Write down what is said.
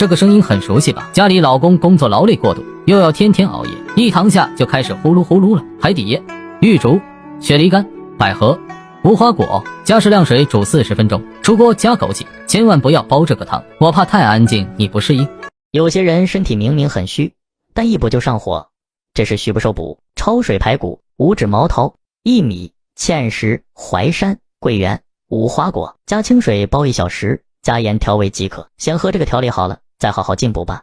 这个声音很熟悉吧？家里老公工作劳累过度，又要天天熬夜，一躺下就开始呼噜呼噜了。海底叶、玉竹、雪梨干、百合、无花果，加适量水煮40分钟，出锅加枸杞，千万不要煲这个汤，我怕太安静你不适应。有些人身体明明很虚，但一补就上火，这是虚不受补。焯水排骨、五指毛桃、薏米、芡实、淮山、桂圆、无花果，加清水煲1小时，加盐调味即可。先喝这个调理好了，再好好进补吧。